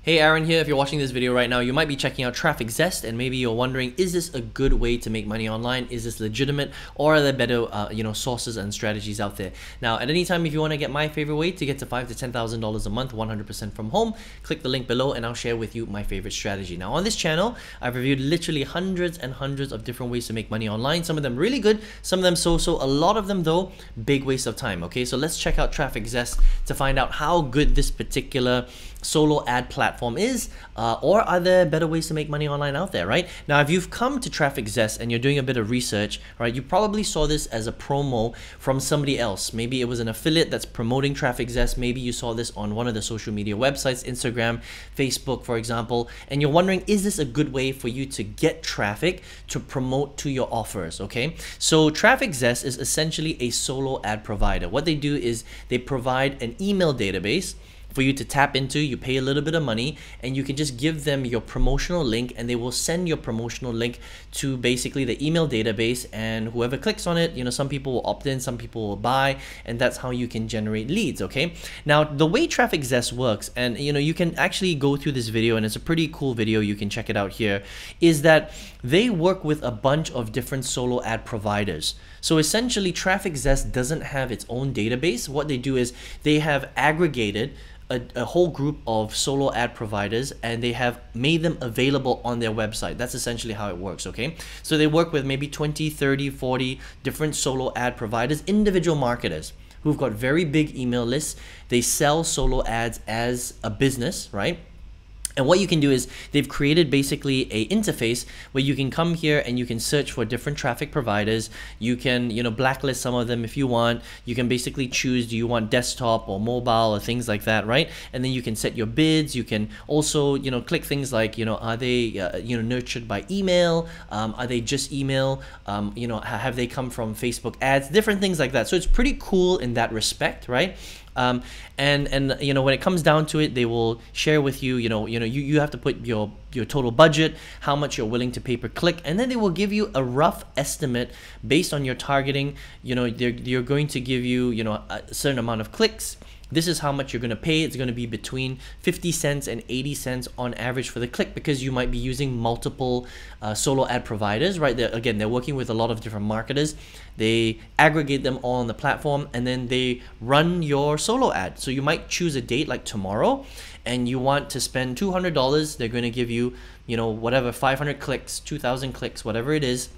Hey, Aaron here. If you're watching this video right now, you might be checking out Zest, and maybe you're wondering, is this a good way to make money online? Is this legitimate, or are there better sources and strategies out there? Now, at any time, if you want to get my favorite way to get to $5,000 to $10,000 a month 100% from home, click the link below and I'll share with you my favorite strategy. Now, on this channel, I've reviewed literally hundreds and hundreds of different ways to make money online. Some of them really good, some of them so-so. A lot of them though, big waste of time. Okay, so let's check out Zest to find out how good this particular solo ad platform is, or are there better ways to make money online out there, right? Now, if you've come to Zest and you're doing a bit of research, right, you probably saw this as a promo from somebody else. Maybe it was an affiliate that's promoting Zest. Maybe you saw this on one of the social media websites, Instagram, Facebook, for example, and you're wondering, is this a good way for you to get traffic to promote to your offers? Okay, so Zest is essentially a solo ad provider. What they do is they provide an email database for you to tap into. You pay a little bit of money and you can just give them your promotional link, and they will send your promotional link to basically the email database, and whoever clicks on it, some people will opt in, some people will buy, and that's how you can generate leads. Okay, now the way Zest works, and you can actually go through this video, and it's a pretty cool video, you can check it out here, is that they work with a bunch of different solo ad providers. So essentially, Zest doesn't have its own database. What they do is they have aggregated a whole group of solo ad providers, and they have made them available on their website. That's essentially how it works. Okay, so they work with maybe 20, 30, 40 different solo ad providers, individual marketers who've got very big email lists. They sell solo ads as a business, right? And what you can do is they've created basically a interface where you can come here and you can search for different traffic providers. You can, blacklist some of them if you want. You can basically choose, do you want desktop or mobile or things like that, right? And then you can set your bids. You can also, click things like, are they, nurtured by email? Are they just email? Have they come from Facebook ads? Different things like that. So it's pretty cool in that respect, right? And when it comes down to it, they will share with you, you have to put your total budget, how much you're willing to pay per click, and then they will give you a rough estimate based on your targeting. They're going to give you, a certain amount of clicks. This is how much you're going to pay. It's going to be between 50 cents and 80 cents on average for the click, because you might be using multiple solo ad providers, right? They're working with a lot of different marketers. They aggregate them all on the platform, and then they run your solo ad. So you might choose a date like tomorrow, and you want to spend $200. They're going to give you, whatever, 500 clicks, 2,000 clicks, whatever it is.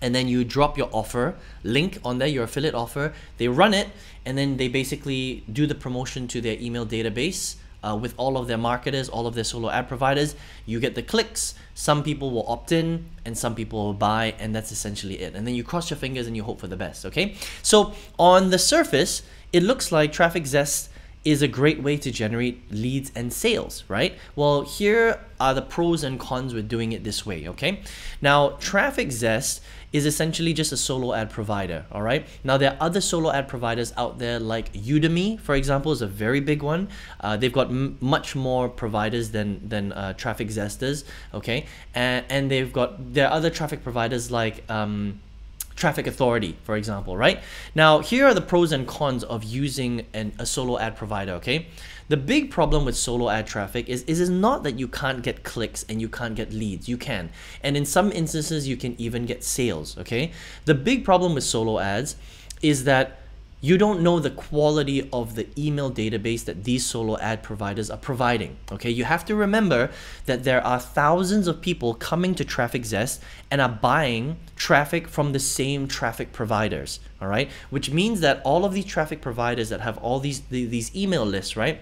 And then you drop your offer link on there, your affiliate offer. They run it, and then they basically do the promotion to their email database with all of their marketers, all of their solo ad providers. You get the clicks. Some people will opt in and some people will buy, and that's essentially it. And then you cross your fingers and you hope for the best. Okay, so on the surface, it looks like Zest is a great way to generate leads and sales, right? Well, here are the pros and cons with doing it this way. Okay, now Zest is essentially just a solo ad provider. All right, now there are other solo ad providers out there, like Udemy, for example, is a very big one. They've got much more providers than Zest does. Okay, and there are other traffic providers like Traffic Authority, for example, right? Now, here are the pros and cons of using a solo ad provider, okay? The big problem with solo ad traffic is not that you can't get clicks and you can't get leads. You can. And in some instances, you can even get sales, okay? The big problem with solo ads is that you don't know the quality of the email database that these solo ad providers are providing. Okay, you have to remember that there are thousands of people coming to Zest and are buying traffic from the same traffic providers. All right, which means that all of these traffic providers that have all these email lists, right,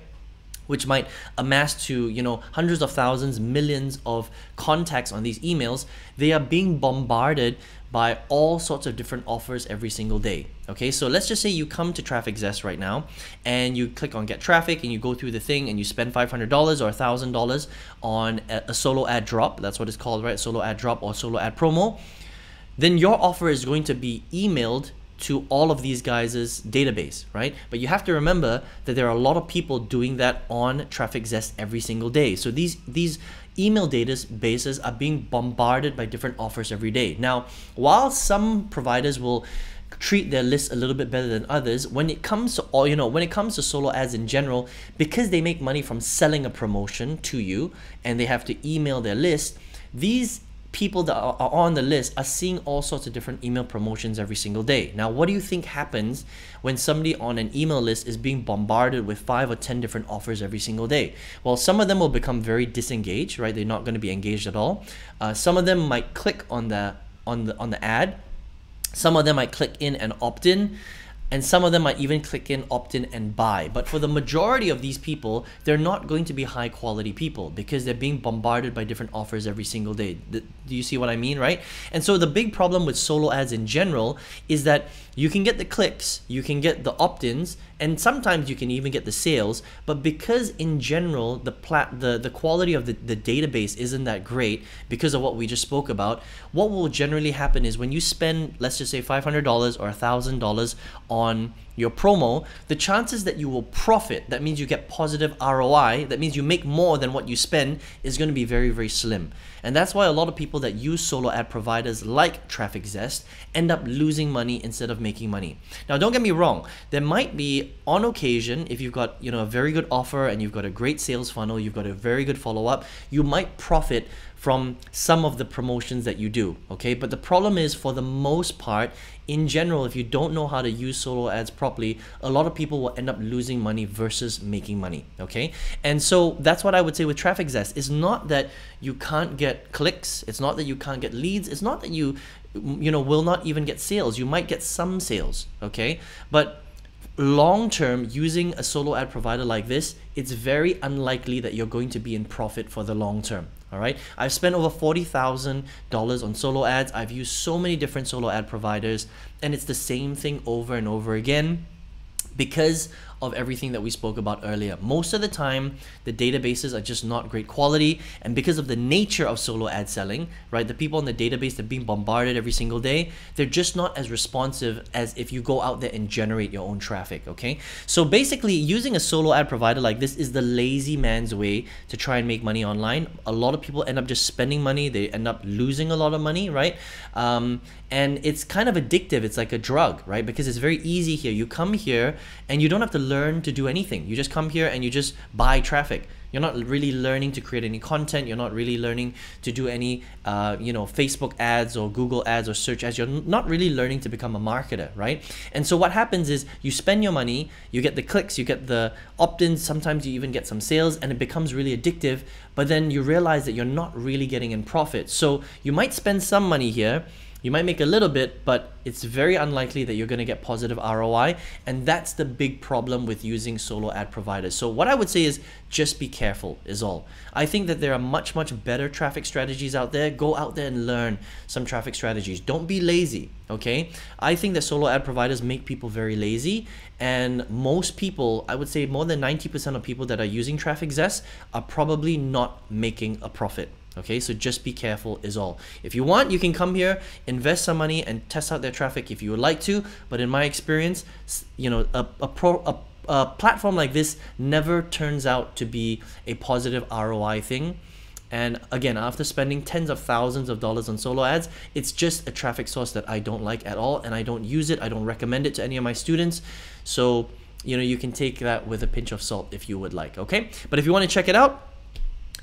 which might amass to hundreds of thousands, millions of contacts on these emails, they are being bombarded by all sorts of different offers every single day. Okay, so let's just say you come to Zest right now and you click on get traffic and you go through the thing and you spend $500 or $1,000 on a solo ad drop. That's what it's called, right? Solo ad drop or solo ad promo. Then your offer is going to be emailed to all of these guys' database, right? But you have to remember that there are a lot of people doing that on Zest every single day. So these email databases are being bombarded by different offers every day. Now, while some providers will treat their list a little bit better than others when it comes to all, when it comes to solo ads in general, because they make money from selling a promotion to you and they have to email their list. These people that are on the list are seeing all sorts of different email promotions every single day. Now, what do you think happens when somebody on an email list is being bombarded with 5 or 10 different offers every single day? Well, some of them will become very disengaged, right? They're not going to be engaged at all. Some of them might click on the ad. Some of them might click in and opt in. And some of them might even click in, opt in, and buy. But for the majority of these people, they're not going to be high quality people because they're being bombarded by different offers every single day. Do you see what I mean, right? And so the big problem with solo ads in general is that you can get the clicks, you can get the opt-ins, and sometimes you can even get the sales, but because in general the quality of the database isn't that great because of what we just spoke about, what will generally happen is when you spend, let's just say $500 or $1,000 on your promo, the chances that you will profit, that means you get positive ROI, that means you make more than what you spend, is going to be very, very slim. And that's why a lot of people that use solo ad providers like trafficzest end up losing money instead of making money. Now, don't get me wrong, there might be on occasion, if you've got a very good offer and you've got a great sales funnel, you've got a very good follow-up, you might profit from some of the promotions that you do, okay? But the problem is, for the most part, in general, if you don't know how to use solo ads properly, a lot of people will end up losing money versus making money, okay? And so that's what I would say with trafficzest. It's not that you can't get clicks, it's not that you can't get leads, it's not that you will not even get sales. You might get some sales, okay? But long term, using a solo ad provider like this, it's very unlikely that you're going to be in profit for the long term. All right, I've spent over $40,000 on solo ads. I've used so many different solo ad providers, and it's the same thing over and over again because of everything that we spoke about earlier. Most of the time, the databases are just not great quality, and because of the nature of solo ad selling, right, the people in the database that are being bombarded every single day, they're just not as responsive as if you go out there and generate your own traffic, okay? So basically, using a solo ad provider like this is the lazy man's way to try and make money online. A lot of people end up just spending money, they end up losing a lot of money, right? And it's kind of addictive. It's like a drug, right? Because it's very easy here. You come here and you don't have to learn to do anything. You just come here and you just buy traffic. You're not really learning to create any content. You're not really learning to do any, Facebook ads or Google ads or search ads. You're not really learning to become a marketer, right? And so what happens is you spend your money, you get the clicks, you get the opt-ins, sometimes you even get some sales, and it becomes really addictive, but then you realize that you're not really getting in profit. So you might spend some money here, you might make a little bit, but it's very unlikely that you're going to get positive ROI. And that's the big problem with using solo ad providers. So what I would say is just be careful is all. I think that there are much, much better traffic strategies out there. Go out there and learn some traffic strategies. Don't be lazy, okay? I think that solo ad providers make people very lazy. And most people, I would say more than 90% of people that are using trafficzest are probably not making a profit. Okay, so just be careful is all. If you want, you can come here, invest some money, and test out their traffic if you would like to. But in my experience, a platform like this never turns out to be a positive ROI thing. And again, after spending tens of thousands of dollars on solo ads, it's just a traffic source that I don't like at all, and I don't use it. I don't recommend it to any of my students. So, you can take that with a pinch of salt if you would like, okay? But if you want to check it out,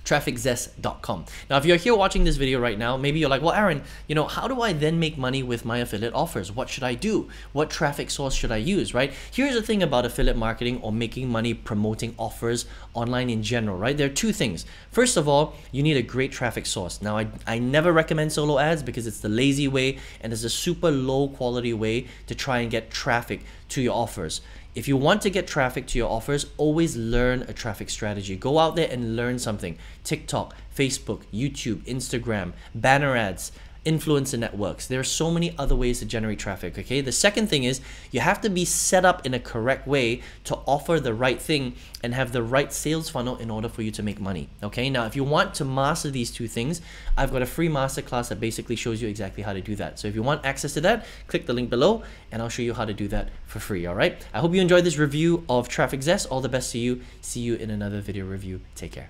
trafficzest.com. Now, if you're here watching this video right now, maybe you're like, well, Aaron, how do I then make money with my affiliate offers? What should I do? What traffic source should I use, right? Here's the thing about affiliate marketing or making money promoting offers online in general, right? There are two things. First of all, you need a great traffic source. Now, I never recommend solo ads because it's the lazy way and it's a super low quality way to try and get traffic to your offers. If you want to get traffic to your offers, always learn a traffic strategy. Go out there and learn something. TikTok, Facebook, YouTube, Instagram, banner ads, influencer networks. There are so many other ways to generate traffic, okay? The second thing is you have to be set up in a correct way to offer the right thing and have the right sales funnel in order for you to make money, okay? Now, if you want to master these two things, I've got a free masterclass that basically shows you exactly how to do that. So if you want access to that, click the link below and I'll show you how to do that for free, all right? I hope you enjoyed this review of trafficzest. All the best to you. See you in another video review. Take care.